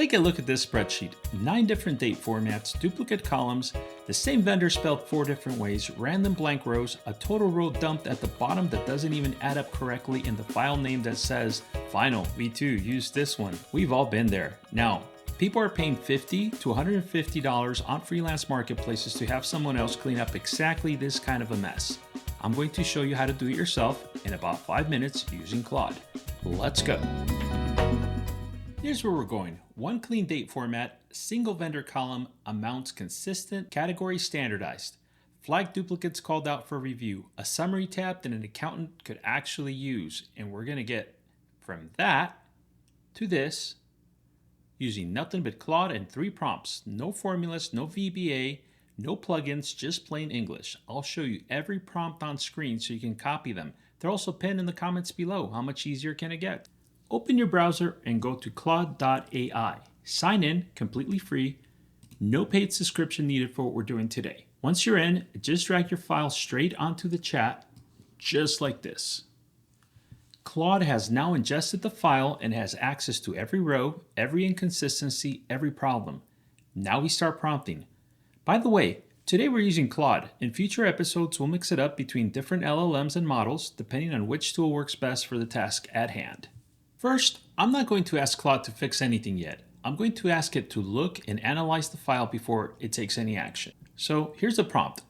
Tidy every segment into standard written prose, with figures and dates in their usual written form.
Take a look at this spreadsheet. 9 different date formats, duplicate columns, the same vendor spelled 4 different ways, random blank rows, a total row dumped at the bottom that doesn't even add up correctly, and the file name that says, final, me too, use this one. We've all been there. Now, people are paying $50 to $150 on Freelance Marketplaces to have someone else clean up exactly this kind of a mess. I'm going to show you how to do it yourself in about 5 minutes using Claude. Let's go. Here's where we're going. 1 clean date format, single vendor column, amounts consistent, category standardized, flag duplicates called out for review, a summary tab that an accountant could actually use. And we're going to get from that to this using nothing but Claude and 3 prompts. No formulas, no VBA, no plugins, just plain English. I'll show you every prompt on screen so you can copy them. They're also pinned in the comments below. How much easier can it get? Open your browser and go to claude.ai. Sign in, completely free. No paid subscription needed for what we're doing today. Once you're in, just drag your file straight onto the chat, just like this. Claude has now ingested the file and has access to every row, every inconsistency, every problem. Now we start prompting. By the way, today we're using Claude. In future episodes, we'll mix it up between different LLMs and models, depending on which tool works best for the task at hand. First, I'm not going to ask Claude to fix anything yet. I'm going to ask it to look and analyze the file before it takes any action. So here's a prompt.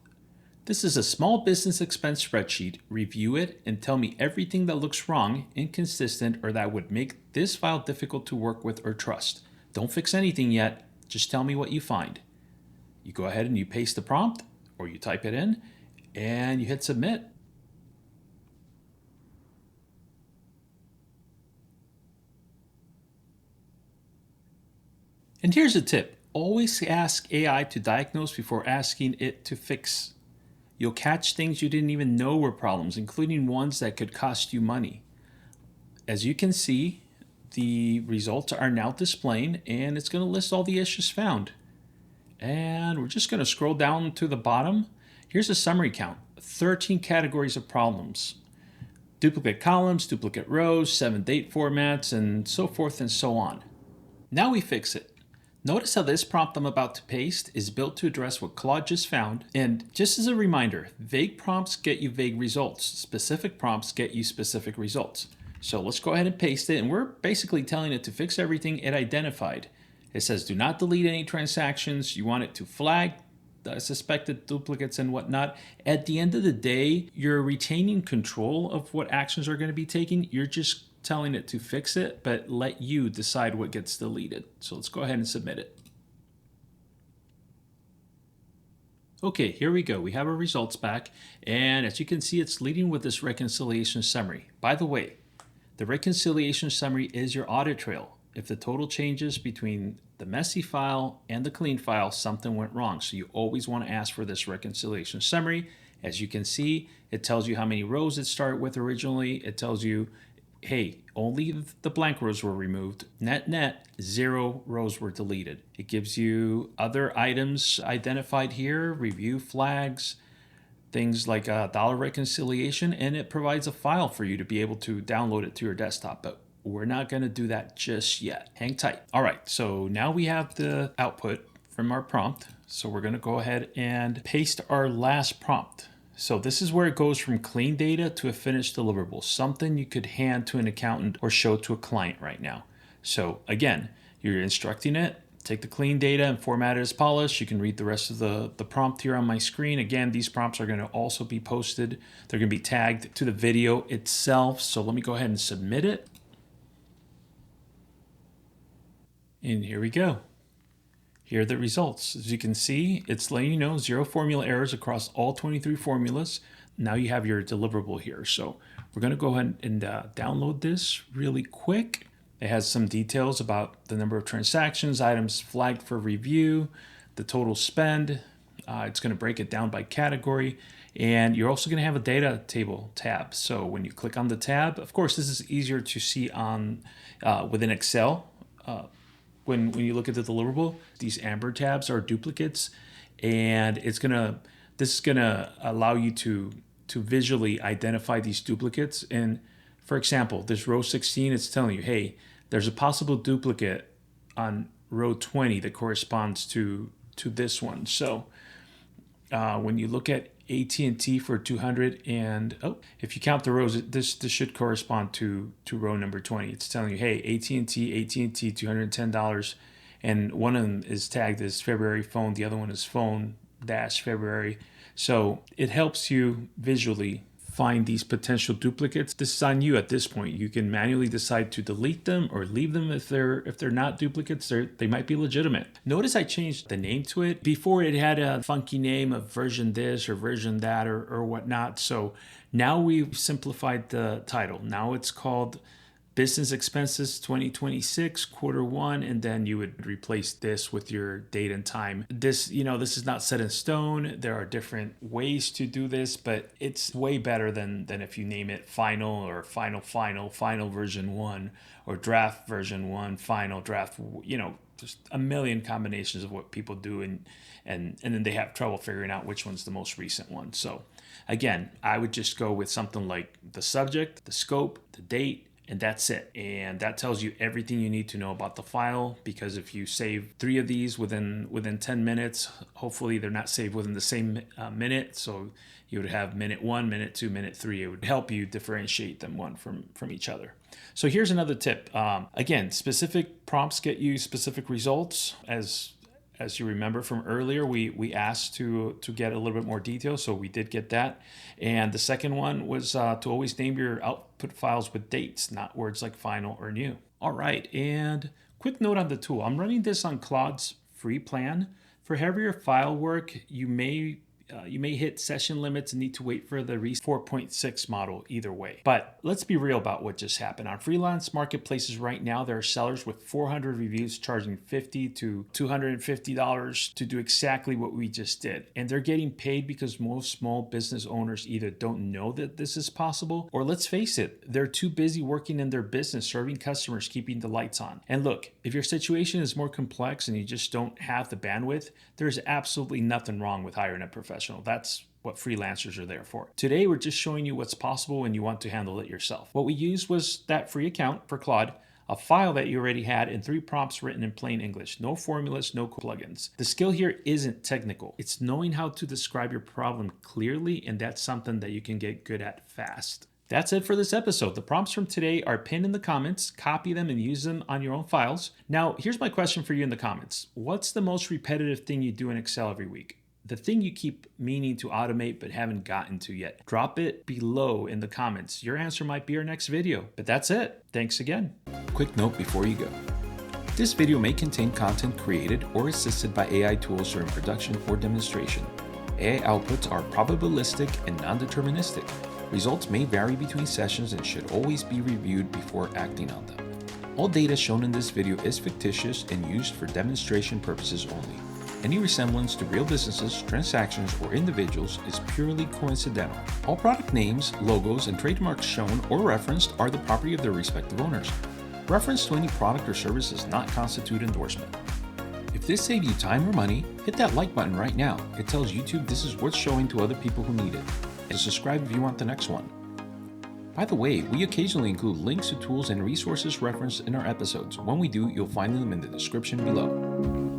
This is a small business expense spreadsheet. Review it and tell me everything that looks wrong, inconsistent, or that would make this file difficult to work with or trust. Don't fix anything yet. Just tell me what you find. You go ahead and you paste the prompt, or you type it in, and you hit submit. And here's a tip. Always ask AI to diagnose before asking it to fix. You'll catch things you didn't even know were problems, including ones that could cost you money. As you can see, the results are now displaying, and it's going to list all the issues found. And we're just going to scroll down to the bottom. Here's a summary count. 13 categories of problems. Duplicate columns, duplicate rows, 7 date formats, and so forth and so on. Now we fix it. Notice how this prompt I'm about to paste is built to address what Claude just found. And just as a reminder, vague prompts get you vague results. Specific prompts get you specific results. So let's go ahead and paste it. And we're basically telling it to fix everything it identified. It says do not delete any transactions. You want it to flag suspected duplicates and whatnot. At the end of the day, you're retaining control of what actions are going to be taken. You're just telling it to fix it, but let you decide what gets deleted. So let's go ahead and submit it. Okay, here we go. We have our results back. And as you can see, it's leading with this reconciliation summary. By the way, the reconciliation summary is your audit trail. If the total changes between the messy file and the clean file, something went wrong. So you always want to ask for this reconciliation summary. As you can see, it tells you how many rows it started with originally. It tells you, hey, only the blank rows were removed. Net, 0 rows were deleted. It gives you other items identified here, review flags, things like dollar reconciliation, and it provides a file for you to be able to download it to your desktop. But we're not going to do that just yet. Hang tight. All right, so now we have the output from our prompt. So we're going to go ahead and paste our last prompt. So this is where it goes from clean data to a finished deliverable, something you could hand to an accountant or show to a client right now. So again, you're instructing it, take the clean data and format it as polished. You can read the rest of the prompt here on my screen. Again, these prompts are going to also be posted. They're going to be tagged to the video itself. So let me go ahead and submit it. And here we go. Here are the results. As you can see, it's letting you know 0 formula errors across all 23 formulas. Now you have your deliverable here. So we're going to go ahead and download this really quick. It has some details about the number of transactions, items flagged for review, the total spend. It's going to break it down by category. And you're also going to have a data table tab. So when you click on the tab, of course, this is easier to see on within Excel. When you look at the deliverable, these amber tabs are duplicates, and this is gonna allow you to visually identify these duplicates. And for example, this row 16, it's telling you, hey, there's a possible duplicate on row 20 that corresponds to this one. So when you look at AT&T for 200, and if you count the rows, this should correspond to row number 20. It's telling you, hey, AT&T, $210, and one of them is tagged as February phone, the other one is phone dash February. So it helps you visually find these potential duplicates. This is on you at this point. You can manually decide to delete them or leave them if they're not duplicates. They might be legitimate. Notice I changed the name to it. Before it had a funky name of version this or version that or whatnot. So now we've simplified the title. Now it's called Business Expenses 2026 quarter one, and then you would replace this with your date and time. This is not set in stone. There are different ways to do this, but it's way better than if you name it final or final version 1 or draft version 1, final draft, just a million combinations of what people do, and then they have trouble figuring out which one's the most recent one. So again, I would just go with something like the subject, the scope, the date, and that's it. And that tells you everything you need to know about the file, because if you save 3 of these within 10 minutes, hopefully they're not saved within the same minute. So you would have minute 1, minute 2, minute 3. It would help you differentiate them one from each other. So here's another tip. Again, specific prompts get you specific results. As you remember from earlier, we asked to get a little bit more detail, so we did get that. And the second one was to always name your output files with dates, not words like final or new. All right, and quick note on the tool. I'm running this on Claude's free plan. For heavier file work, you may hit session limits and need to wait for the 4.6 model either way. But let's be real about what just happened. On Freelance Marketplaces right now, there are sellers with 400 reviews charging $50 to $250 to do exactly what we just did. And they're getting paid because most small business owners either don't know that this is possible, or let's face it, they're too busy working in their business, serving customers, keeping the lights on. And look, if your situation is more complex and you just don't have the bandwidth, there's absolutely nothing wrong with hiring a professional. That's what freelancers are there for. Today, we're just showing you what's possible when you want to handle it yourself. What we used was that free account for Claude, a file that you already had, and 3 prompts written in plain English. No formulas, no plugins. The skill here isn't technical. It's knowing how to describe your problem clearly, and that's something that you can get good at fast. That's it for this episode. The prompts from today are pinned in the comments. Copy them and use them on your own files. Now, here's my question for you in the comments. What's the most repetitive thing you do in Excel every week? The thing you keep meaning to automate but haven't gotten to yet. Drop it below in the comments. Your answer might be our next video. But that's it. Thanks again. Quick note before you go. This video may contain content created or assisted by AI tools during production or demonstration. AI outputs are probabilistic and non-deterministic. Results may vary between sessions and should always be reviewed before acting on them. All data shown in this video is fictitious and used for demonstration purposes only. Any resemblance to real businesses, transactions, or individuals is purely coincidental. All product names, logos, and trademarks shown or referenced are the property of their respective owners. Reference to any product or service does not constitute endorsement. If this saved you time or money, hit that like button right now. It tells YouTube this is worth showing to other people who need it. And subscribe if you want the next one. By the way, we occasionally include links to tools and resources referenced in our episodes. When we do, you'll find them in the description below.